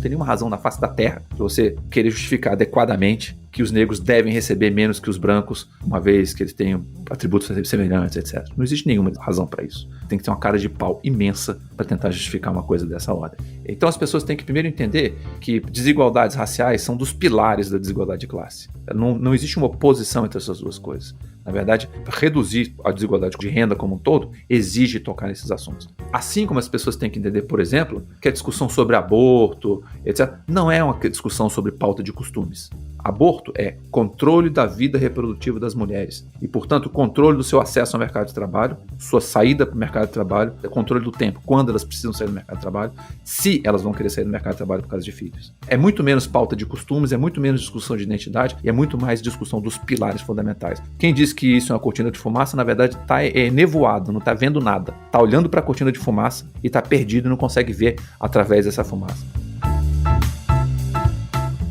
tem nenhuma razão na face da terra de você querer justificar adequadamente que os negros devem receber menos que os brancos, uma vez que eles tenham atributos semelhantes, etc. Não existe nenhuma razão para isso. Tem que ter uma cara de pau imensa para tentar justificar uma coisa dessa ordem. Então as pessoas têm que primeiro entender que desigualdades raciais são dos pilares da desigualdade de classe. Não existe uma oposição entre essas duas coisas. Na verdade, reduzir a desigualdade de renda como um todo exige tocar nesses assuntos. Assim como as pessoas têm que entender, por exemplo, que a discussão sobre aborto, etc., não é uma discussão sobre pauta de costumes. Aborto é controle da vida reprodutiva das mulheres e, portanto, controle do seu acesso ao mercado de trabalho, sua saída para o mercado de trabalho, controle do tempo, quando elas precisam sair do mercado de trabalho, se elas vão querer sair do mercado de trabalho por causa de filhos. É muito menos pauta de costumes, é muito menos discussão de identidade e é muito mais discussão dos pilares fundamentais. Quem diz que isso é uma cortina de fumaça, na verdade, está nevoado, não está vendo nada. Está olhando para a cortina de fumaça e está perdido e não consegue ver através dessa fumaça.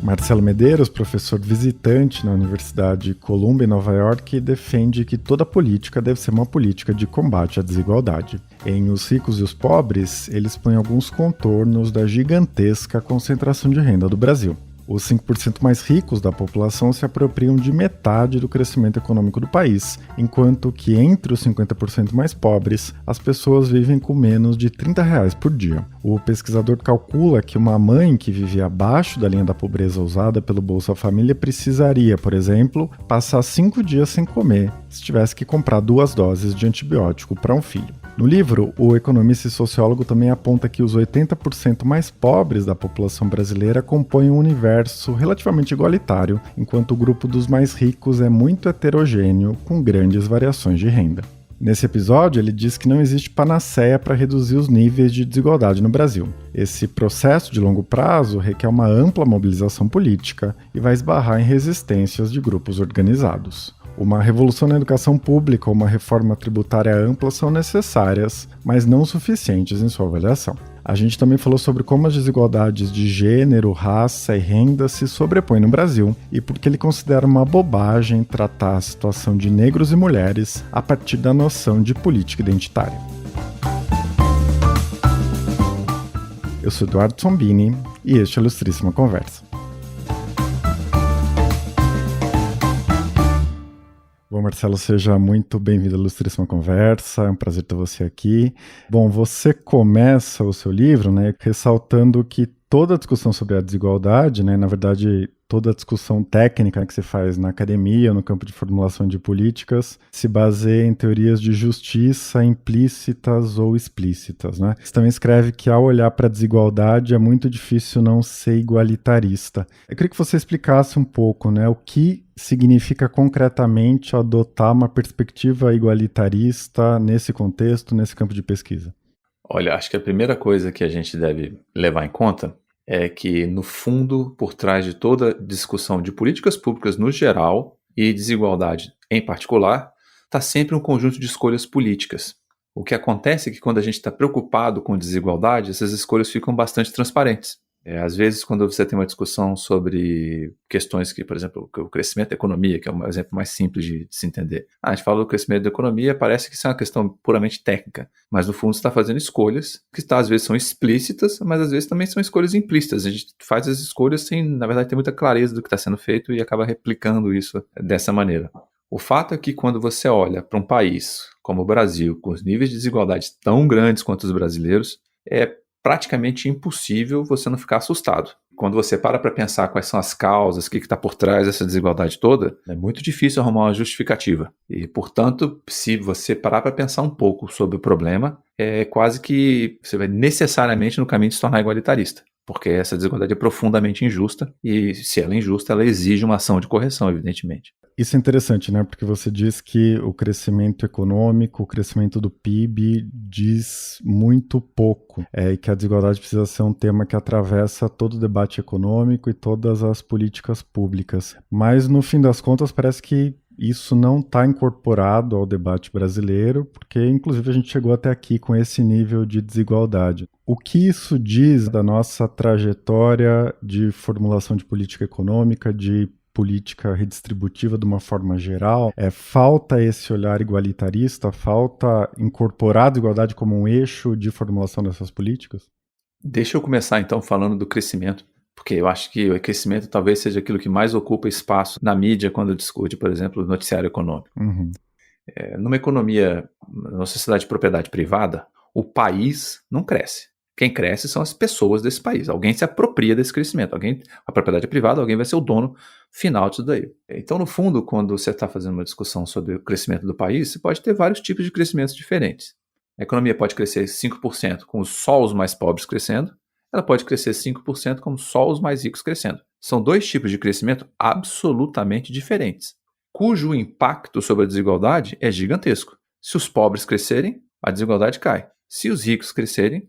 Marcelo Medeiros, professor visitante na Universidade Columbia, em Nova York, defende que toda política deve ser uma política de combate à desigualdade. Em Os Ricos e os Pobres, ele expõe alguns contornos da gigantesca concentração de renda do Brasil. Os 5% mais ricos da população se apropriam de metade do crescimento econômico do país, enquanto que entre os 50% mais pobres, as pessoas vivem com menos de R$30 por dia. O pesquisador calcula que uma mãe que vive abaixo da linha da pobreza usada pelo Bolsa Família precisaria, por exemplo, passar 5 dias sem comer se tivesse que comprar 2 doses de antibiótico para um filho. No livro, o economista e sociólogo também aponta que os 80% mais pobres da população brasileira compõem um universo relativamente igualitário, enquanto o grupo dos mais ricos é muito heterogêneo, com grandes variações de renda. Nesse episódio, ele diz que não existe panaceia para reduzir os níveis de desigualdade no Brasil. Esse processo de longo prazo requer uma ampla mobilização política e vai esbarrar em resistências de grupos organizados. Uma revolução na educação pública ou uma reforma tributária ampla são necessárias, mas não suficientes em sua avaliação. A gente também falou sobre como as desigualdades de gênero, raça e renda se sobrepõem no Brasil e por que ele considera uma bobagem tratar a situação de negros e mulheres a partir da noção de política identitária. Eu sou Eduardo Sombini e este é a Ilustríssima Conversa. Bom, Marcelo, seja muito bem-vindo à Ilustríssima Conversa, é um prazer ter você aqui. Bom, você começa o seu livro, ressaltando que toda a discussão sobre a desigualdade, na verdade, toda a discussão técnica que se faz na academia, no campo de formulação de políticas, se baseia em teorias de justiça implícitas ou explícitas, Você também escreve que ao olhar para a desigualdade é muito difícil não ser igualitarista. Eu queria que você explicasse um pouco, o que significa concretamente adotar uma perspectiva igualitarista nesse contexto, nesse campo de pesquisa. Olha, acho que a primeira coisa que a gente deve levar em conta é que, no fundo, por trás de toda discussão de políticas públicas no geral e desigualdade em particular, está sempre um conjunto de escolhas políticas. O que acontece é que quando a gente está preocupado com desigualdade, essas escolhas ficam bastante transparentes. Às vezes, quando você tem uma discussão sobre questões que, por exemplo, o crescimento da economia, que é um exemplo mais simples de se entender. A gente fala do crescimento da economia, parece que isso é uma questão puramente técnica, mas no fundo você está fazendo escolhas que às vezes são explícitas, mas às vezes também são escolhas implícitas. A gente faz as escolhas sem, na verdade, ter muita clareza do que está sendo feito e acaba replicando isso dessa maneira. O fato é que quando você olha para um país como o Brasil, com os níveis de desigualdade tão grandes quanto os brasileiros, é praticamente impossível você não ficar assustado. Quando você para pensar quais são as causas, o que está por trás dessa desigualdade toda, é muito difícil arrumar uma justificativa. E, portanto, se você parar para pensar um pouco sobre o problema, é quase que você vai necessariamente no caminho de se tornar igualitarista. Porque essa desigualdade é profundamente injusta e, se ela é injusta, ela exige uma ação de correção, evidentemente. Isso é interessante, Porque você diz que o crescimento econômico, o crescimento do PIB diz muito pouco, e que a desigualdade precisa ser um tema que atravessa todo o debate econômico e todas as políticas públicas. Mas, no fim das contas, parece que isso não está incorporado ao debate brasileiro, porque, inclusive, a gente chegou até aqui com esse nível de desigualdade. O que isso diz da nossa trajetória de formulação de política econômica, de política redistributiva de uma forma geral? Falta esse olhar igualitarista? Falta incorporar a desigualdade como um eixo de formulação dessas políticas? Deixa eu começar então falando do crescimento, porque eu acho que o crescimento talvez seja aquilo que mais ocupa espaço na mídia quando discute, por exemplo, o noticiário econômico. Uhum. Numa economia, numa sociedade de propriedade privada, o país não cresce. Quem cresce são as pessoas desse país. Alguém se apropria desse crescimento. A propriedade é privada, alguém vai ser o dono final disso daí. Então, no fundo, quando você está fazendo uma discussão sobre o crescimento do país, você pode ter vários tipos de crescimentos diferentes. A economia pode crescer 5% com só os mais pobres crescendo. Ela pode crescer 5% com só os mais ricos crescendo. São dois tipos de crescimento absolutamente diferentes, cujo impacto sobre a desigualdade é gigantesco. Se os pobres crescerem, a desigualdade cai. Se os ricos crescerem,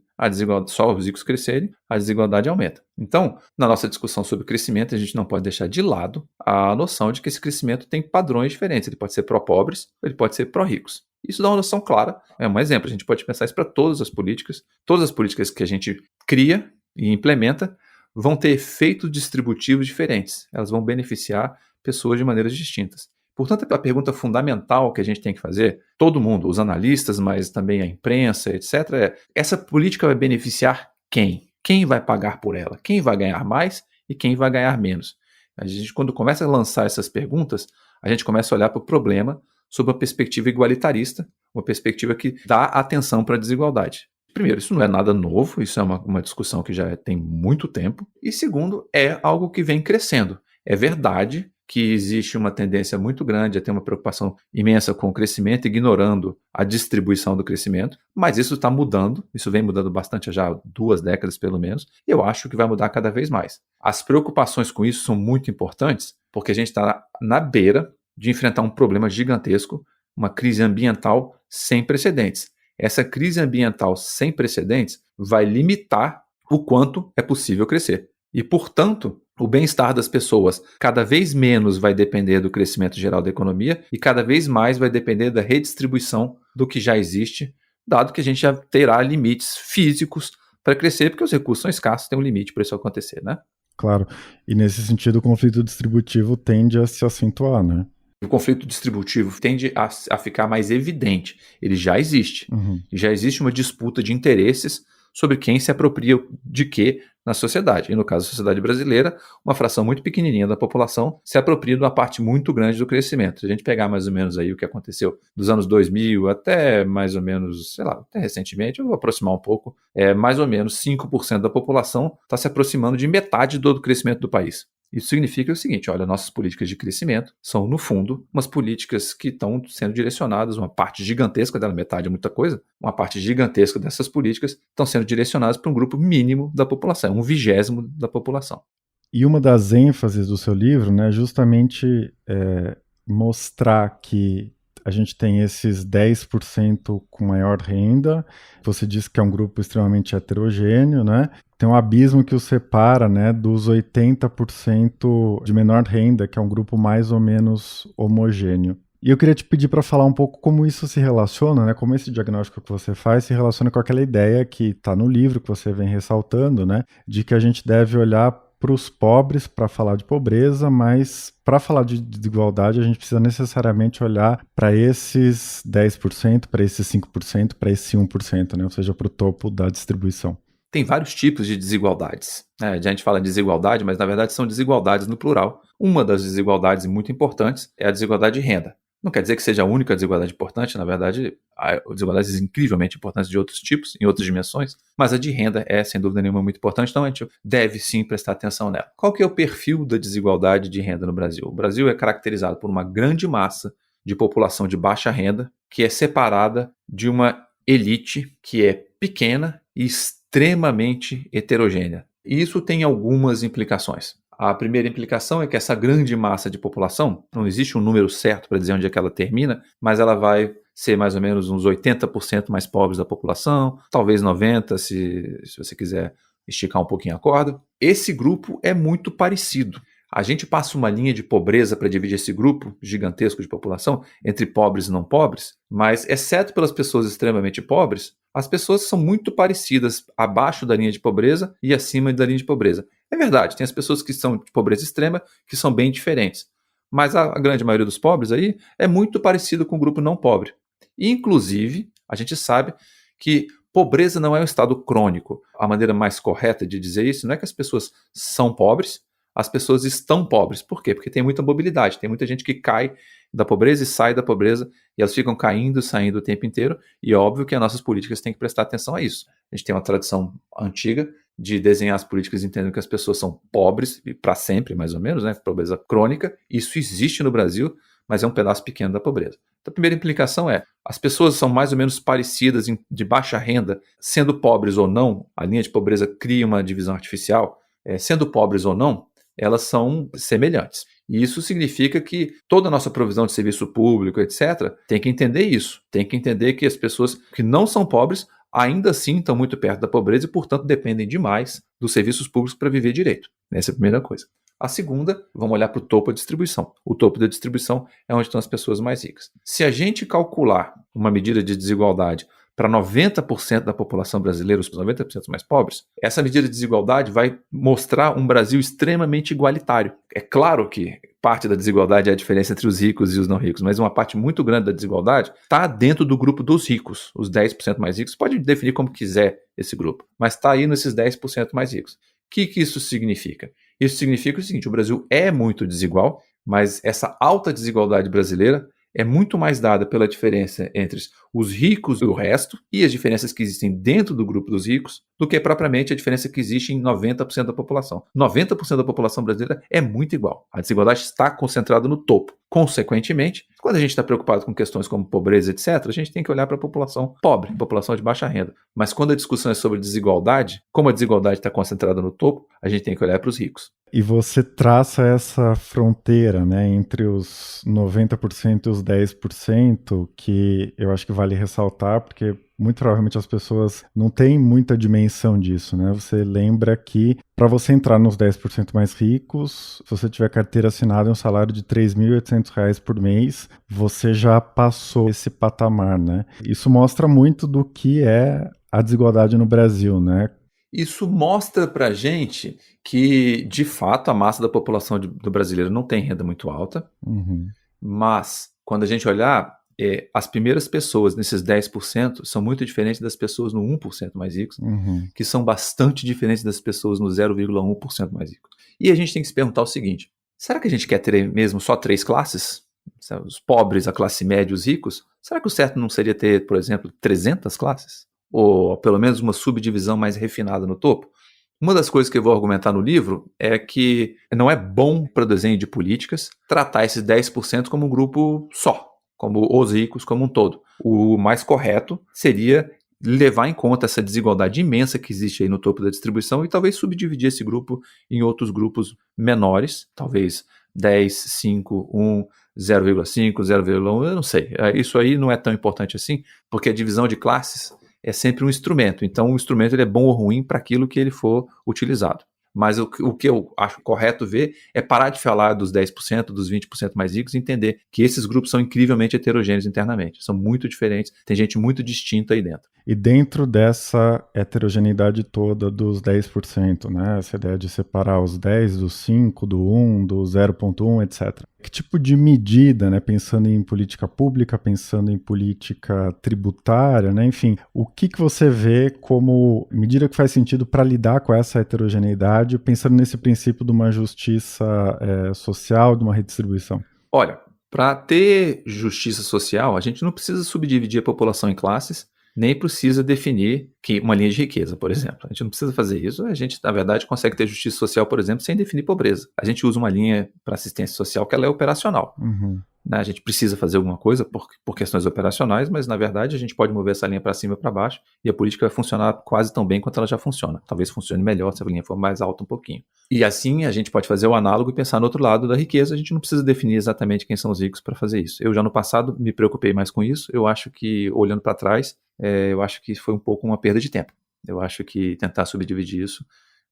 só os ricos crescerem, a desigualdade aumenta. Então, na nossa discussão sobre crescimento, a gente não pode deixar de lado a noção de que esse crescimento tem padrões diferentes. Ele pode ser pró-pobres, ele pode ser pró-ricos. Isso dá uma noção clara. É um exemplo. A gente pode pensar isso para todas as políticas. Todas as políticas que a gente cria e implementa vão ter efeitos distributivos diferentes. Elas vão beneficiar pessoas de maneiras distintas. Portanto, a pergunta fundamental que a gente tem que fazer, todo mundo, os analistas, mas também a imprensa, etc., é: essa política vai beneficiar quem? Quem vai pagar por ela? Quem vai ganhar mais e quem vai ganhar menos? A gente, quando começa a lançar essas perguntas, a gente começa a olhar para o problema sob uma perspectiva igualitarista, uma perspectiva que dá atenção para a desigualdade. Primeiro, isso não é nada novo, isso é uma discussão que já tem muito tempo. E segundo, é algo que vem crescendo. É verdade que existe uma tendência muito grande a ter uma preocupação imensa com o crescimento, ignorando a distribuição do crescimento, mas isso está mudando, isso vem mudando bastante há já 2 décadas pelo menos, e eu acho que vai mudar cada vez mais. As preocupações com isso são muito importantes, porque a gente está na beira de enfrentar um problema gigantesco, uma crise ambiental sem precedentes. Essa crise ambiental sem precedentes vai limitar o quanto é possível crescer. E, portanto, o bem-estar das pessoas cada vez menos vai depender do crescimento geral da economia e cada vez mais vai depender da redistribuição do que já existe, dado que a gente já terá limites físicos para crescer, porque os recursos são escassos, tem um limite para isso acontecer, né? Claro. E nesse sentido, o conflito distributivo tende a se acentuar, né? O conflito distributivo tende a ficar mais evidente. Ele já existe. Uhum. Já existe uma disputa de interesses sobre quem se apropria de quê na sociedade. E no caso da sociedade brasileira, uma fração muito pequenininha da população se apropria de uma parte muito grande do crescimento. Se a gente pegar mais ou menos aí o que aconteceu dos anos 2000 até mais ou menos, sei lá, até recentemente, eu vou aproximar um pouco, mais ou menos 5% da população está se aproximando de metade do crescimento do país. Isso significa o seguinte: olha, nossas políticas de crescimento são, no fundo, umas políticas que estão sendo direcionadas, uma parte gigantesca dela, metade é muita coisa, uma parte gigantesca dessas políticas estão sendo direcionadas para um grupo mínimo da população, 1/20 da população. E uma das ênfases do seu livro, né, é justamente mostrar que a gente tem esses 10% com maior renda. Você disse que é um grupo extremamente heterogêneo, né? Tem um abismo que os separa, né, dos 80% de menor renda, que é um grupo mais ou menos homogêneo. E eu queria te pedir para falar um pouco como isso se relaciona, né, como esse diagnóstico que você faz se relaciona com aquela ideia que está no livro, que você vem ressaltando, né, de que a gente deve olhar para os pobres para falar de pobreza, mas para falar de desigualdade a gente precisa necessariamente olhar para esses 10%, para esses 5%, para esse 1%, né? Ou seja, para o topo da distribuição. Tem vários tipos de desigualdades. A gente fala de desigualdade, mas na verdade são desigualdades no plural. Uma das desigualdades muito importantes é a desigualdade de renda. Não quer dizer que seja a única desigualdade importante, na verdade, há desigualdades incrivelmente importantes de outros tipos, em outras dimensões, mas a de renda é, sem dúvida nenhuma, muito importante, então a gente deve sim prestar atenção nela. Qual que é o perfil da desigualdade de renda no Brasil? O Brasil é caracterizado por uma grande massa de população de baixa renda, que é separada de uma elite que é pequena e extremamente heterogênea. E isso tem algumas implicações. A primeira implicação é que essa grande massa de população, não existe um número certo para dizer onde é que ela termina, mas ela vai ser mais ou menos uns 80% mais pobres da população, talvez 90% se você quiser esticar um pouquinho a corda. Esse grupo é muito parecido. A gente passa uma linha de pobreza para dividir esse grupo gigantesco de população entre pobres e não pobres, mas exceto pelas pessoas extremamente pobres, as pessoas são muito parecidas abaixo da linha de pobreza e acima da linha de pobreza. É verdade, tem as pessoas que são de pobreza extrema que são bem diferentes, mas a grande maioria dos pobres aí é muito parecido com o grupo não pobre. Inclusive, a gente sabe que Pobreza não é um estado crônico. A maneira mais correta de dizer isso não é que as pessoas são pobres, as pessoas estão pobres. Por quê? Porque tem muita mobilidade, tem muita gente que cai da pobreza e sai da pobreza, e elas ficam caindo e saindo o tempo inteiro, e é óbvio que as nossas políticas têm que prestar atenção a isso. A gente tem uma tradição antiga de desenhar as políticas entendendo que as pessoas são pobres, para sempre, mais ou menos, né? Pobreza crônica. Isso existe no Brasil, mas é um pedaço pequeno da pobreza. Então, a primeira implicação é, as pessoas são mais ou menos parecidas de baixa renda, sendo pobres ou não, a linha de pobreza cria uma divisão artificial, sendo pobres ou não, elas são semelhantes. E isso significa que toda a nossa provisão de serviço público, etc., tem que entender isso. Tem que entender que as pessoas que não são pobres ainda assim estão muito perto da pobreza e, portanto, dependem demais dos serviços públicos para viver direito. Essa é a primeira coisa. A segunda, vamos olhar para o topo da distribuição. O topo da distribuição é onde estão as pessoas mais ricas. Se a gente calcular uma medida de desigualdade para 90% da população brasileira, os 90% mais pobres, essa medida de desigualdade vai mostrar um Brasil extremamente igualitário. É claro que parte da desigualdade é a diferença entre os ricos e os não ricos, mas uma parte muito grande da desigualdade está dentro do grupo dos ricos, os 10% mais ricos. Pode definir como quiser esse grupo, mas está aí nesses 10% mais ricos. O que isso significa? Isso significa o seguinte, o Brasil é muito desigual, mas essa alta desigualdade brasileira é muito mais dada pela diferença entre os ricos e o resto, e as diferenças que existem dentro do grupo dos ricos, do que propriamente a diferença que existe em 90% da população. 90% da população brasileira é muito igual. A desigualdade está concentrada no topo. Consequentemente, quando a gente está preocupado com questões como pobreza, etc., a gente tem que olhar para a população pobre, população de baixa renda. Mas quando a discussão é sobre desigualdade, como a desigualdade está concentrada no topo, a gente tem que olhar para os ricos. E você traça essa fronteira, né, entre os 90% e os 10%, que eu acho que vale ressaltar, porque muito provavelmente as pessoas não têm muita dimensão disso, né? Você lembra que para você entrar nos 10% mais ricos, se você tiver carteira assinada e um salário de R$ 3.800 por mês, você já passou esse patamar, né? Isso mostra muito do que é a desigualdade no Brasil, né? Isso mostra para a gente que, de fato, a massa da população do brasileiro não tem renda muito alta, mas quando a gente olhar, as primeiras pessoas nesses 10% são muito diferentes das pessoas no 1% mais ricos, que são bastante diferentes das pessoas no 0,1% mais ricos. E a gente tem que se perguntar o seguinte, será que a gente quer ter mesmo só 3 classes? Os pobres, a classe média e os ricos? Será que o certo não seria ter, por exemplo, 300 classes? Ou pelo menos uma subdivisão mais refinada no topo? Uma das coisas que eu vou argumentar no livro é que não é bom para o desenho de políticas tratar esses 10% como um grupo só, como os ricos como um todo. O mais correto seria levar em conta essa desigualdade imensa que existe aí no topo da distribuição e talvez subdividir esse grupo em outros grupos menores, talvez 10, 5, 1, 0,5, 0,1, eu não sei. Isso aí não é tão importante assim, porque a divisão de classes é sempre um instrumento. Então, o instrumento ele é bom ou ruim para aquilo que ele for utilizado. Mas o que eu acho correto ver é parar de falar dos 10%, dos 20% mais ricos e entender que esses grupos são incrivelmente heterogêneos internamente. São muito diferentes, tem gente muito distinta aí dentro. E dentro dessa heterogeneidade toda dos 10%, né, essa ideia de separar os 10 do 5, do 1, do 0,1, etc. Que tipo de medida, né, pensando em política pública, pensando em política tributária, né, enfim, o que você vê como medida que faz sentido para lidar com essa heterogeneidade, pensando nesse princípio de uma justiça social, de uma redistribuição? Olha, para ter justiça social, a gente não precisa subdividir a população em classes, nem precisa definir uma linha de riqueza, por exemplo. A gente não precisa fazer isso. A gente, na verdade, consegue ter justiça social, por exemplo, sem definir pobreza. A gente usa uma linha para assistência social que ela é operacional. Né? A gente precisa fazer alguma coisa por questões operacionais, mas, na verdade, a gente pode mover essa linha para cima e para baixo e a política vai funcionar quase tão bem quanto ela já funciona. Talvez funcione melhor se a linha for mais alta um pouquinho. E assim, a gente pode fazer o análogo e pensar no outro lado da riqueza. A gente não precisa definir exatamente quem são os ricos para fazer isso. Eu já no passado me preocupei mais com isso. Eu acho que, olhando para trás, eu acho que foi um pouco uma perda de tempo. Eu acho que tentar subdividir isso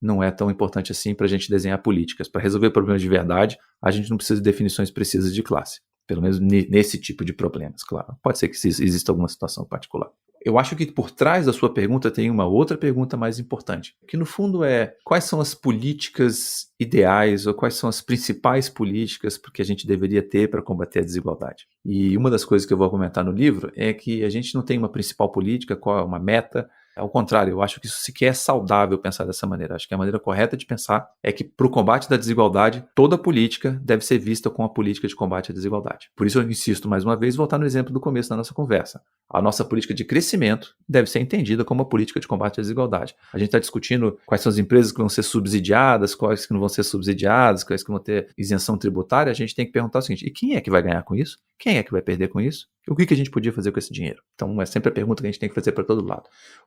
não é tão importante assim para a gente desenhar políticas. Para resolver problemas de verdade, a gente não precisa de definições precisas de classe. Pelo menos nesse tipo de problemas, claro. Pode ser que exista alguma situação particular. Eu acho que por trás da sua pergunta tem uma outra pergunta mais importante, que no fundo é quais são as políticas ideais ou quais são as principais políticas que a gente deveria ter para combater a desigualdade. E uma das coisas que eu vou comentar no livro é que a gente não tem uma principal política, qual é uma meta, Ao contrário, eu acho que isso sequer é saudável pensar dessa maneira. Acho que a maneira correta de pensar é que, para o combate da desigualdade, toda política deve ser vista como a política de combate à desigualdade. Por isso eu insisto, mais uma vez, voltar no exemplo do começo da nossa conversa. A nossa política de crescimento deve ser entendida como uma política de combate à desigualdade. A gente está discutindo quais são as empresas que vão ser subsidiadas, quais que não vão ser subsidiadas, quais que vão ter isenção tributária. A gente tem que perguntar o seguinte: e quem é que vai ganhar com isso? Quem é que vai perder com isso? O que a gente podia fazer com esse dinheiro? Então é sempre a pergunta que a gente tem que fazer para todo lado.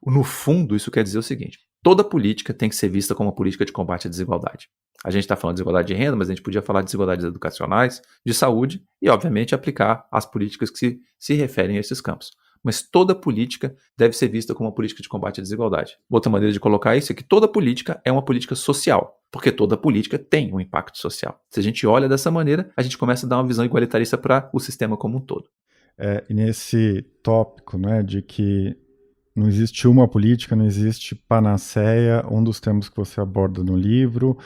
No fundo, isso quer dizer o seguinte: toda política tem que ser vista como uma política de combate à desigualdade. A gente está falando de desigualdade de renda, mas a gente podia falar de desigualdades educacionais, de saúde e, obviamente, aplicar as políticas que se referem a esses campos. Mas toda política deve ser vista como uma política de combate à desigualdade. Outra maneira de colocar isso é que toda política é uma política social, porque toda política tem um impacto social. Se a gente olha dessa maneira, a gente começa a dar uma visão igualitarista para o sistema como um todo. E nesse tópico, né, de que não existe uma política, não existe panaceia, um dos temas que você aborda no livro,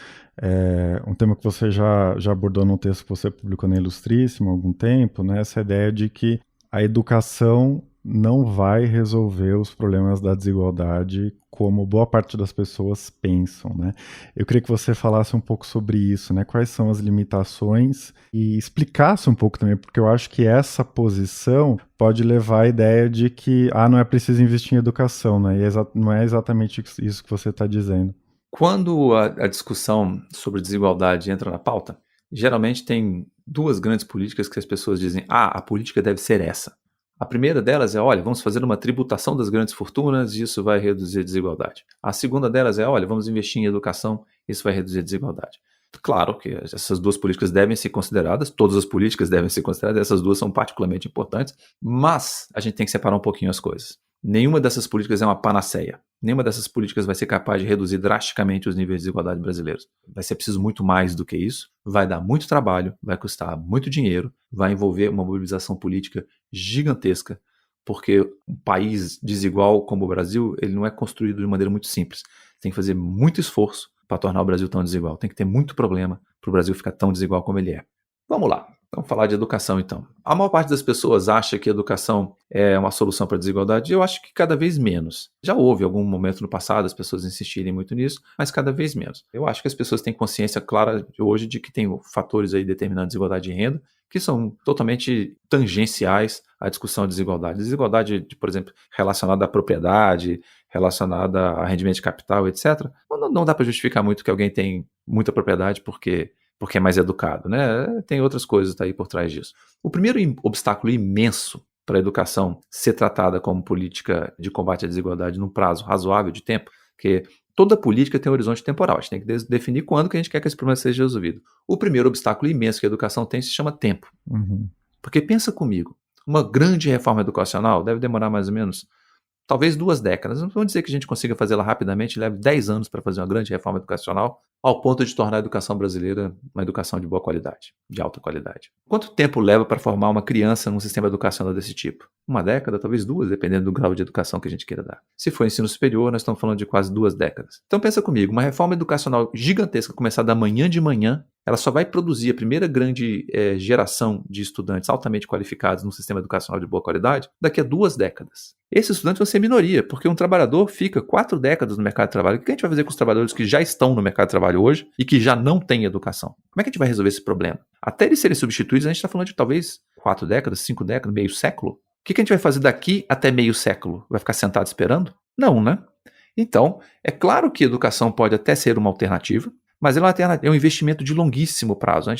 um tema que você já abordou num texto que você publicou na Ilustríssima há algum tempo, né, essa ideia de que a educação não vai resolver os problemas da desigualdade como boa parte das pessoas pensam, né? Eu queria que você falasse um pouco sobre isso, né? Quais são as limitações e explicasse um pouco também, porque eu acho que essa posição pode levar à ideia de que não é preciso investir em educação, né? E não é exatamente isso que você está dizendo. Quando a discussão sobre desigualdade entra na pauta, geralmente tem duas grandes políticas que as pessoas dizem: a política deve ser essa. A primeira delas é: olha, vamos fazer uma tributação das grandes fortunas e isso vai reduzir a desigualdade. A segunda delas é: olha, vamos investir em educação, isso vai reduzir a desigualdade. Claro que essas duas políticas devem ser consideradas, todas as políticas devem ser consideradas, essas duas são particularmente importantes, mas a gente tem que separar um pouquinho as coisas. Nenhuma dessas políticas é uma panaceia. Nenhuma dessas políticas vai ser capaz de reduzir drasticamente os níveis de desigualdade brasileiros. Vai ser preciso muito mais do que isso. Vai dar muito trabalho, vai custar muito dinheiro, vai envolver uma mobilização política gigantesca, porque um país desigual como o Brasil, ele não é construído de maneira muito simples. Tem que fazer muito esforço para tornar o Brasil tão desigual. Tem que ter muito problema para o Brasil ficar tão desigual como ele é. Vamos lá. Vamos falar de educação, então. A maior parte das pessoas acha que a educação é uma solução para a desigualdade. Eu acho que cada vez menos. Já houve algum momento no passado as pessoas insistirem muito nisso, mas cada vez menos. Eu acho que as pessoas têm consciência clara hoje de que tem fatores aí determinando a desigualdade de renda que são totalmente tangenciais à discussão de desigualdade. Desigualdade, por exemplo, relacionada à propriedade, relacionada a rendimento de capital, etc. Não dá para justificar muito que alguém tem muita propriedade porque é mais educado, né? Tem outras coisas aí por trás disso. O primeiro obstáculo imenso para a educação ser tratada como política de combate à desigualdade num prazo razoável de tempo, que toda política tem um horizonte temporal, a gente tem que definir quando que a gente quer que esse problema seja resolvido. O primeiro obstáculo imenso que a educação tem se chama tempo. Porque pensa comigo, uma grande reforma educacional deve demorar mais ou menos talvez 2 décadas. Não vamos dizer que a gente consiga fazê-la rapidamente, leve 10 anos para fazer uma grande reforma educacional, ao ponto de tornar a educação brasileira uma educação de boa qualidade, de alta qualidade. Quanto tempo leva para formar uma criança num sistema educacional desse tipo? 1 década, talvez 2, dependendo do grau de educação que a gente queira dar. Se for ensino superior, nós estamos falando de quase 2 décadas. Então pensa comigo, uma reforma educacional gigantesca começar da manhã de manhã, ela só vai produzir a primeira grande geração de estudantes altamente qualificados num sistema educacional de boa qualidade daqui a 2 décadas. Esses estudantes vão ser minoria, porque um trabalhador fica 4 décadas no mercado de trabalho. O que a gente vai fazer com os trabalhadores que já estão no mercado de trabalho hoje e que já não têm educação? Como é que a gente vai resolver esse problema? Até eles serem substituídos, a gente está falando de talvez 4 décadas, 5 décadas, meio século. O que a gente vai fazer daqui até meio século? Vai ficar sentado esperando? Não, né? Então, é claro que a educação pode até ser uma alternativa, mas é um investimento de longuíssimo prazo.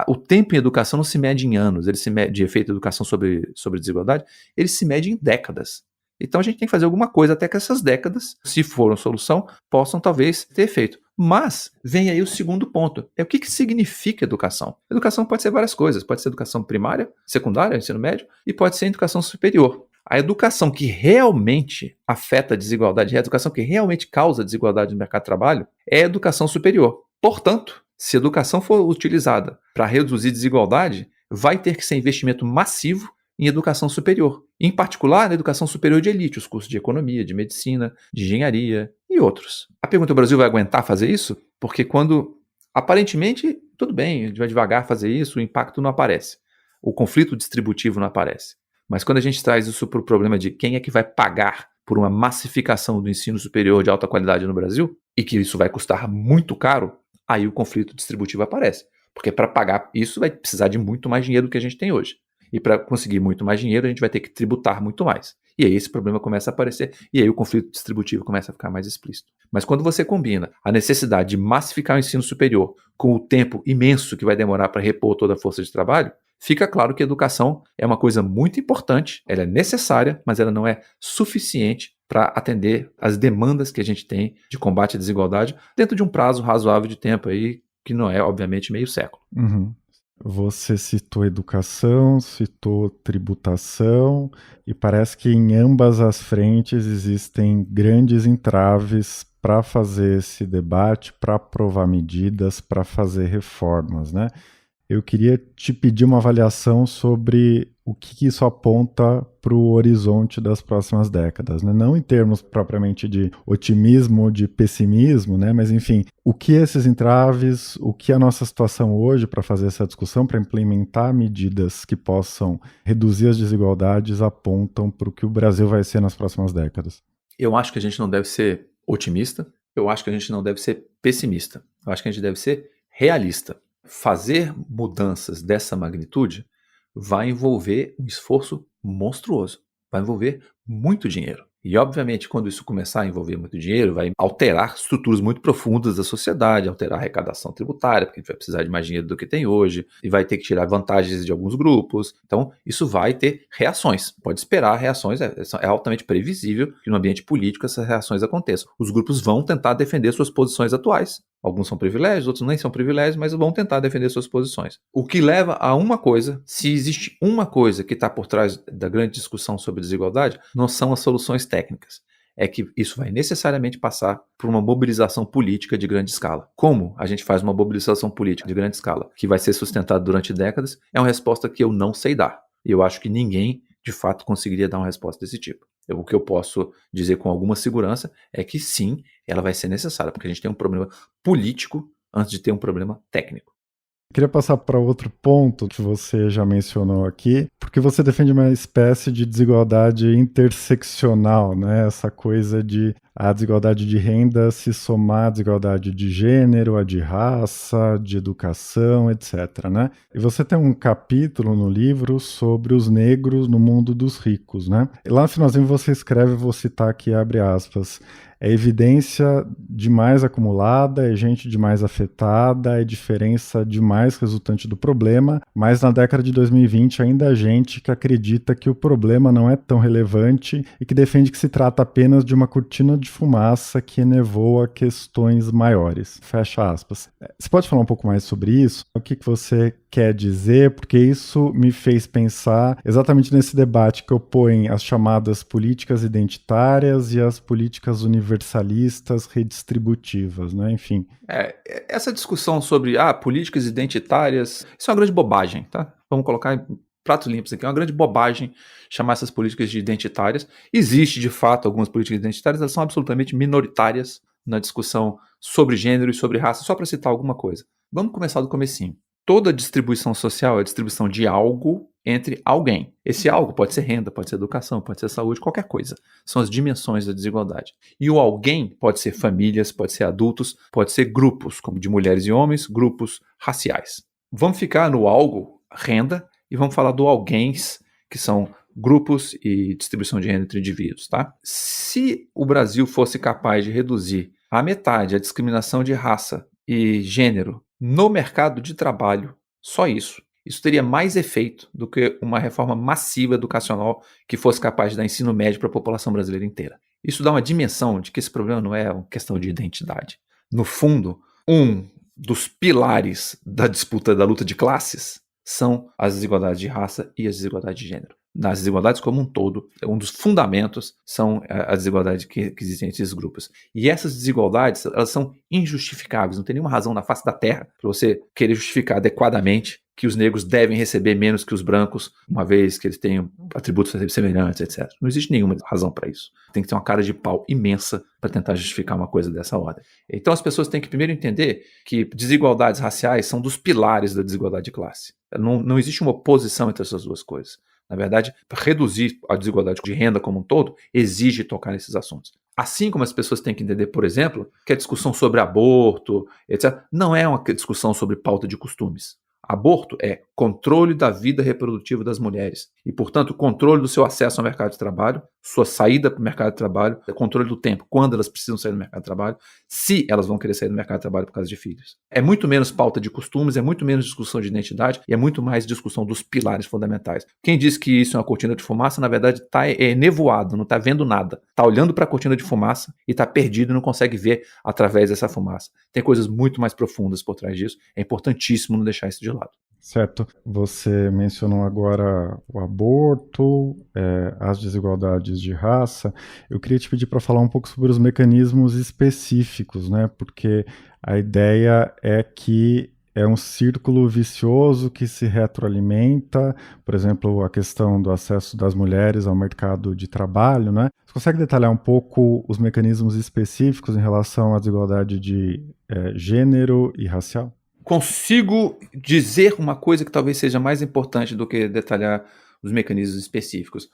O tempo em educação não se mede em anos, ele se mede de efeito de educação sobre desigualdade, ele se mede em décadas. Então a gente tem que fazer alguma coisa até que essas décadas, se for uma solução, possam talvez ter efeito. Mas vem aí o segundo ponto. O que significa educação? Educação pode ser várias coisas. Pode ser educação primária, secundária, ensino médio, e pode ser educação superior. A educação que realmente afeta a desigualdade, a educação que realmente causa desigualdade no mercado de trabalho, é a educação superior. Portanto, se a educação for utilizada para reduzir desigualdade, vai ter que ser investimento massivo em educação superior. Em particular, na educação superior de elite, os cursos de economia, de medicina, de engenharia e outros. A pergunta: o Brasil vai aguentar fazer isso? Porque quando, aparentemente, tudo bem, a gente vai devagar fazer isso, o impacto não aparece. O conflito distributivo não aparece. Mas quando a gente traz isso para o problema de quem é que vai pagar por uma massificação do ensino superior de alta qualidade no Brasil, e que isso vai custar muito caro, aí o conflito distributivo aparece. Porque para pagar isso vai precisar de muito mais dinheiro do que a gente tem hoje. E para conseguir muito mais dinheiro, a gente vai ter que tributar muito mais. E aí esse problema começa a aparecer, e aí o conflito distributivo começa a ficar mais explícito. Mas quando você combina a necessidade de massificar o ensino superior com o tempo imenso que vai demorar para repor toda a força de trabalho, fica claro que a educação é uma coisa muito importante, ela é necessária, mas ela não é suficiente para atender as demandas que a gente tem de combate à desigualdade dentro de um prazo razoável de tempo aí, que não é, obviamente, meio século. Uhum. Você citou educação, citou tributação, e parece que em ambas as frentes existem grandes entraves para fazer esse debate, para aprovar medidas, para fazer reformas, né? Eu queria te pedir uma avaliação sobre o que isso aponta para o horizonte das próximas décadas, né? Não em termos propriamente de otimismo ou de pessimismo, né? Mas, enfim, o que esses entraves, o que a nossa situação hoje para fazer essa discussão, para implementar medidas que possam reduzir as desigualdades, apontam para o que o Brasil vai ser nas próximas décadas. Eu acho que a gente não deve ser otimista, eu acho que a gente não deve ser pessimista, eu acho que a gente deve ser realista. Fazer mudanças dessa magnitude vai envolver um esforço monstruoso, vai envolver muito dinheiro. E, obviamente, quando isso começar a envolver muito dinheiro, vai alterar estruturas muito profundas da sociedade, alterar a arrecadação tributária, porque a gente vai precisar de mais dinheiro do que tem hoje, e vai ter que tirar vantagens de alguns grupos. Então, isso vai ter reações. Pode esperar reações, é altamente previsível que no ambiente político essas reações aconteçam. Os grupos vão tentar defender suas posições atuais. Alguns são privilégios, outros nem são privilégios, mas vão tentar defender suas posições. O que leva a uma coisa: se existe uma coisa que está por trás da grande discussão sobre desigualdade, não são as soluções técnicas. É que isso vai necessariamente passar por uma mobilização política de grande escala. Como a gente faz uma mobilização política de grande escala que vai ser sustentada durante décadas, é uma resposta que eu não sei dar. E eu acho que ninguém, de fato, conseguiria dar uma resposta desse tipo. O que eu posso dizer com alguma segurança é que sim, ela vai ser necessária, porque a gente tem um problema político antes de ter um problema técnico. Queria passar para outro ponto que você já mencionou aqui, porque você defende uma espécie de desigualdade interseccional, né? Essa coisa de a desigualdade de renda se somar à desigualdade de gênero, a de raça, de educação, etc., né? E você tem um capítulo no livro sobre os negros no mundo dos ricos, né? E lá no finalzinho você escreve, vou citar aqui, abre aspas: é evidência demais acumulada, é gente demais afetada, é diferença demais resultante do problema, mas na década de 2020 ainda há gente que acredita que o problema não é tão relevante e que defende que se trata apenas de uma cortina de fumaça que enevoa questões maiores. Fecha aspas. Você pode falar um pouco mais sobre isso? O que você quer dizer? Porque isso me fez pensar exatamente nesse debate que opõe as chamadas políticas identitárias e as políticas universalistas redistributivas, né? Enfim. Essa discussão sobre políticas identitárias, isso é uma grande bobagem, tá? Vamos colocar em pratos limpos aqui, é uma grande bobagem chamar essas políticas de identitárias. Existe, de fato, algumas políticas identitárias, elas são absolutamente minoritárias na discussão sobre gênero e sobre raça, só para citar alguma coisa. Vamos começar do comecinho. Toda distribuição social é a distribuição de algo entre alguém. Esse algo pode ser renda, pode ser educação, pode ser saúde, qualquer coisa. São as dimensões da desigualdade. E o alguém pode ser famílias, pode ser adultos, pode ser grupos, como de mulheres e homens, grupos raciais. Vamos ficar no algo, renda, e vamos falar do alguéms, que são grupos e distribuição de renda entre indivíduos, tá? Se o Brasil fosse capaz de reduzir à metade a discriminação de raça e gênero no mercado de trabalho, só isso teria mais efeito do que uma reforma massiva educacional que fosse capaz de dar ensino médio para a população brasileira inteira. Isso dá uma dimensão de que esse problema não é uma questão de identidade. No fundo, um dos pilares da disputa da luta de classes são as desigualdades de raça e as desigualdades de gênero. Nas desigualdades como um todo, um dos fundamentos são a desigualdade que existem entre esses grupos. E essas desigualdades, elas são injustificáveis. Não tem nenhuma razão na face da Terra para você querer justificar adequadamente que os negros devem receber menos que os brancos, uma vez que eles tenham atributos semelhantes, etc. Não existe nenhuma razão para isso. Tem que ter uma cara de pau imensa para tentar justificar uma coisa dessa ordem. Então as pessoas têm que primeiro entender que desigualdades raciais são dos pilares da desigualdade de classe. Não existe uma oposição entre essas duas coisas. Na verdade, reduzir a desigualdade de renda como um todo exige tocar nesses assuntos. Assim como as pessoas têm que entender, por exemplo, que a discussão sobre aborto, etc., não é uma discussão sobre pauta de costumes. Aborto é controle da vida reprodutiva das mulheres e, portanto, controle do seu acesso ao mercado de trabalho, sua saída para o mercado de trabalho, controle do tempo, quando elas precisam sair do mercado de trabalho, se elas vão querer sair do mercado de trabalho por causa de filhos. É muito menos pauta de costumes, é muito menos discussão de identidade e é muito mais discussão dos pilares fundamentais. Quem diz que isso é uma cortina de fumaça, na verdade, está nevoado, não está vendo nada. Está olhando para a cortina de fumaça e está perdido e não consegue ver através dessa fumaça. Tem coisas muito mais profundas por trás disso. É importantíssimo não deixar isso de lado. Certo. Você mencionou agora o aborto, as desigualdades de raça. Eu queria te pedir para falar um pouco sobre os mecanismos específicos, né? Porque a ideia é que é um círculo vicioso que se retroalimenta. Por exemplo, a questão do acesso das mulheres ao mercado de trabalho, né? Você consegue detalhar um pouco os mecanismos específicos em relação à desigualdade de gênero e racial? Consigo dizer uma coisa que talvez seja mais importante do que detalhar os mecanismos específicos.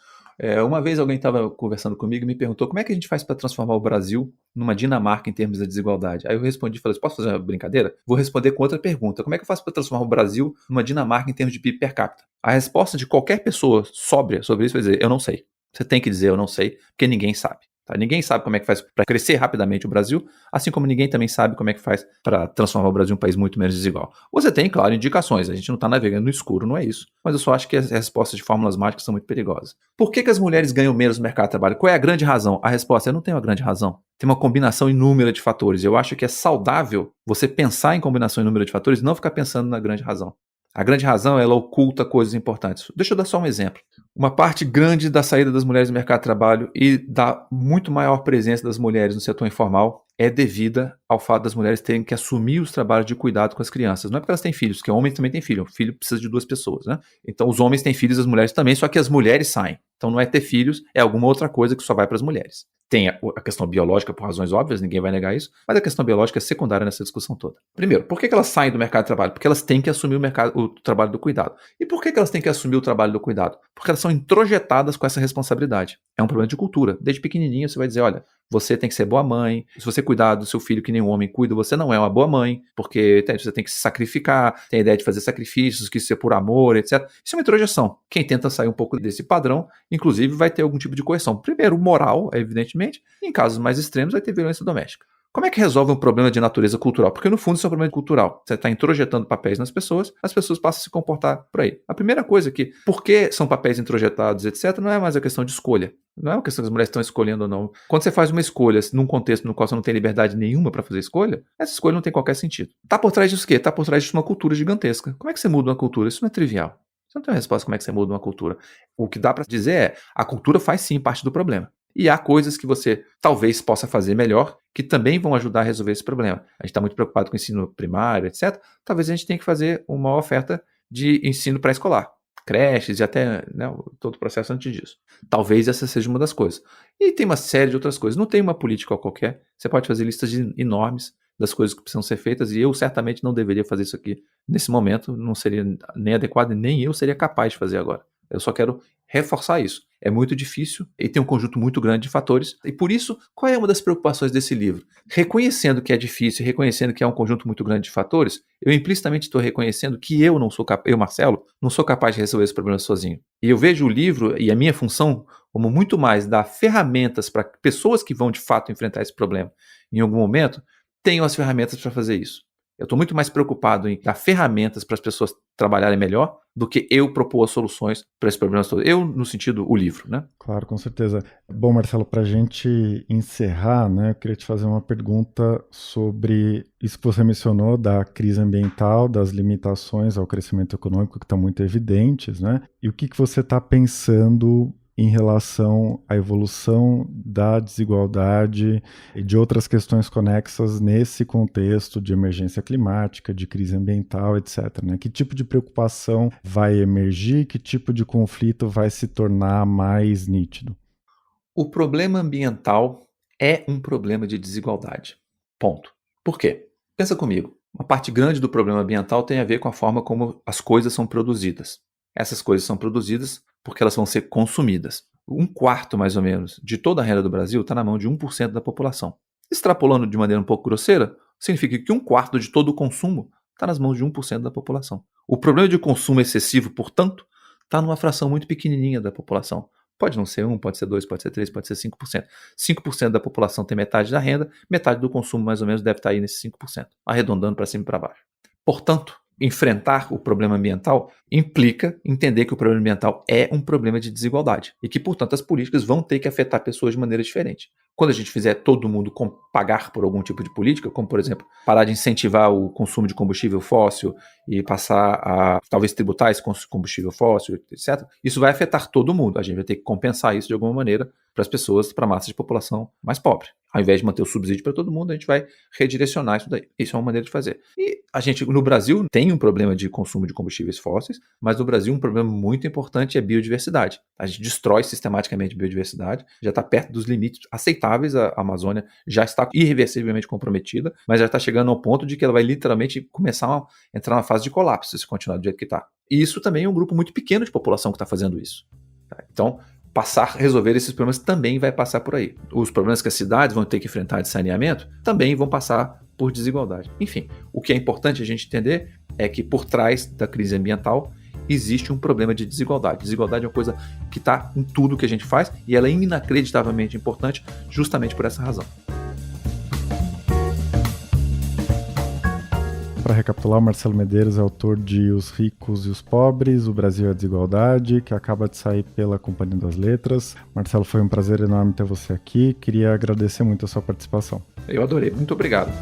Uma vez alguém estava conversando comigo e me perguntou como é que a gente faz para transformar o Brasil numa Dinamarca em termos da desigualdade. Aí eu respondi, falei, posso fazer uma brincadeira? Vou responder com outra pergunta. Como é que eu faço para transformar o Brasil numa Dinamarca em termos de PIB per capita? A resposta de qualquer pessoa sóbria sobre isso vai dizer, eu não sei. Você tem que dizer eu não sei, porque ninguém sabe. Tá? Ninguém sabe como é que faz para crescer rapidamente o Brasil, assim como ninguém também sabe como é que faz para transformar o Brasil em um país muito menos desigual. Você tem, claro, indicações, a gente não está navegando no escuro, não é isso. Mas eu só acho que as respostas de fórmulas mágicas são muito perigosas. Por que as mulheres ganham menos no mercado de trabalho? Qual é a grande razão? A resposta é, não tem uma grande razão. Tem uma combinação inúmera de fatores. Eu acho que é saudável você pensar em combinação inúmera de fatores e não ficar pensando na grande razão. A grande razão, ela oculta coisas importantes. Deixa eu dar só um exemplo. Uma parte grande da saída das mulheres do mercado de trabalho e da muito maior presença das mulheres no setor informal é devida ao fato das mulheres terem que assumir os trabalhos de cuidado com as crianças. Não é porque elas têm filhos, porque homens também têm filho. O filho precisa de duas pessoas, né? Então os homens têm filhos, as mulheres também, só que as mulheres saem. Então não é ter filhos, é alguma outra coisa que só vai para as mulheres. Tem a questão biológica por razões óbvias, ninguém vai negar isso, mas a questão biológica é secundária nessa discussão toda. Primeiro, por que elas saem do mercado de trabalho? Porque elas têm que assumir o trabalho do cuidado. E por que elas têm que assumir o trabalho do cuidado? Porque elas são introjetadas com essa responsabilidade. É um problema de cultura. Desde pequenininho você vai dizer, olha, você tem que ser boa mãe, se você cuidar do seu filho que nenhum homem cuida, você não é uma boa mãe, porque você tem que se sacrificar, tem a ideia de fazer sacrifícios, que isso é por amor, etc. Isso é uma introjeção. Quem tenta sair um pouco desse padrão, inclusive, vai ter algum tipo de coerção. Primeiro, moral, evidentemente, e em casos mais extremos vai ter violência doméstica. Como é que resolve um problema de natureza cultural? Porque no fundo isso é um problema cultural. Você está introjetando papéis nas pessoas, as pessoas passam a se comportar por aí. A primeira coisa é que, porque são papéis introjetados, etc., não é mais a questão de escolha. Não é uma questão que as mulheres estão escolhendo ou não. Quando você faz uma escolha num contexto no qual você não tem liberdade nenhuma para fazer escolha, essa escolha não tem qualquer sentido. Tá por trás disso o quê? Tá por trás disso uma cultura gigantesca. Como é que você muda uma cultura? Isso não é trivial. Você não tem uma resposta como é que você muda uma cultura. O que dá para dizer é, a cultura faz sim parte do problema. E há coisas que você talvez possa fazer melhor, que também vão ajudar a resolver esse problema. A gente está muito preocupado com o ensino primário, etc. Talvez a gente tenha que fazer uma oferta de ensino pré-escolar, creches e até, né, todo o processo antes disso. Talvez essa seja uma das coisas. E tem uma série de outras coisas. Não tem uma política qualquer. Você pode fazer listas enormes das coisas que precisam ser feitas e eu certamente não deveria fazer isso aqui nesse momento. Não seria nem adequado e nem eu seria capaz de fazer agora. Eu só quero reforçar isso. É muito difícil e tem um conjunto muito grande de fatores. E por isso, qual é uma das preocupações desse livro? Reconhecendo que é difícil, reconhecendo que é um conjunto muito grande de fatores, eu implicitamente estou reconhecendo que eu não sou capaz, eu, Marcelo, não sou capaz de resolver esse problema sozinho. E eu vejo o livro e a minha função como muito mais dar ferramentas para pessoas que vão de fato enfrentar esse problema em algum momento, tenham as ferramentas para fazer isso. Eu estou muito mais preocupado em dar ferramentas para as pessoas trabalharem melhor do que eu propor as soluções para esses problemas todos. Eu, no sentido, o livro, né? Claro, com certeza. Bom, Marcelo, para a gente encerrar, né, eu queria te fazer uma pergunta sobre isso que você mencionou da crise ambiental, das limitações ao crescimento econômico que estão muito evidentes, né? E o que você está pensando em relação à evolução da desigualdade e de outras questões conexas nesse contexto de emergência climática, de crise ambiental, etc., né? Que tipo de preocupação vai emergir, que tipo de conflito vai se tornar mais nítido? O problema ambiental é um problema de desigualdade. Ponto. Por quê? Pensa comigo. Uma parte grande do problema ambiental tem a ver com a forma como as coisas são produzidas. Essas coisas são produzidas porque elas vão ser consumidas. 1/4, mais ou menos, de toda a renda do Brasil está na mão de 1% da população. Extrapolando de maneira um pouco grosseira, significa que 1/4 de todo o consumo está nas mãos de 1% da população. O problema de consumo excessivo, portanto, está numa fração muito pequenininha da população. Pode não ser 1, pode ser 2, pode ser 3, pode ser 5%. 5% da população tem metade da renda, metade do consumo mais ou menos deve estar aí nesse 5%, arredondando para cima e para baixo. Portanto, enfrentar o problema ambiental implica entender que o problema ambiental é um problema de desigualdade e que, portanto, as políticas vão ter que afetar pessoas de maneira diferente. Quando a gente fizer todo mundo pagar por algum tipo de política, como, por exemplo, parar de incentivar o consumo de combustível fóssil e passar a, talvez, tributar esse combustível fóssil, etc., isso vai afetar todo mundo. A gente vai ter que compensar isso de alguma maneira para as pessoas, para a massa de população mais pobre. Ao invés de manter o subsídio para todo mundo, a gente vai redirecionar isso daí. Isso é uma maneira de fazer. E a gente, no Brasil, tem um problema de consumo de combustíveis fósseis, mas no Brasil um problema muito importante é biodiversidade. A gente destrói sistematicamente a biodiversidade, já está perto dos limites aceitáveis, a Amazônia já está irreversivelmente comprometida, mas já está chegando ao ponto de que ela vai literalmente começar a entrar na fase de colapso se continuar do jeito que está. E isso também é um grupo muito pequeno de população que está fazendo isso. Então, resolver esses problemas também vai passar por aí. Os problemas que as cidades vão ter que enfrentar de saneamento também vão passar por desigualdade. Enfim, o que é importante a gente entender é que por trás da crise ambiental existe um problema de desigualdade. Desigualdade é uma coisa que está em tudo que a gente faz e ela é inacreditavelmente importante justamente por essa razão. Para recapitular, o Marcelo Medeiros é autor de Os Ricos e os Pobres, O Brasil e a Desigualdade, que acaba de sair pela Companhia das Letras. Marcelo, foi um prazer enorme ter você aqui. Queria agradecer muito a sua participação. Eu adorei. Muito obrigado.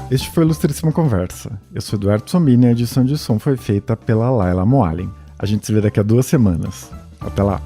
Este foi o Ilustríssima Conversa. Eu sou Eduardo Sombini e a edição de som foi feita pela Laila Moalen. A gente se vê daqui a 2 semanas. Até lá!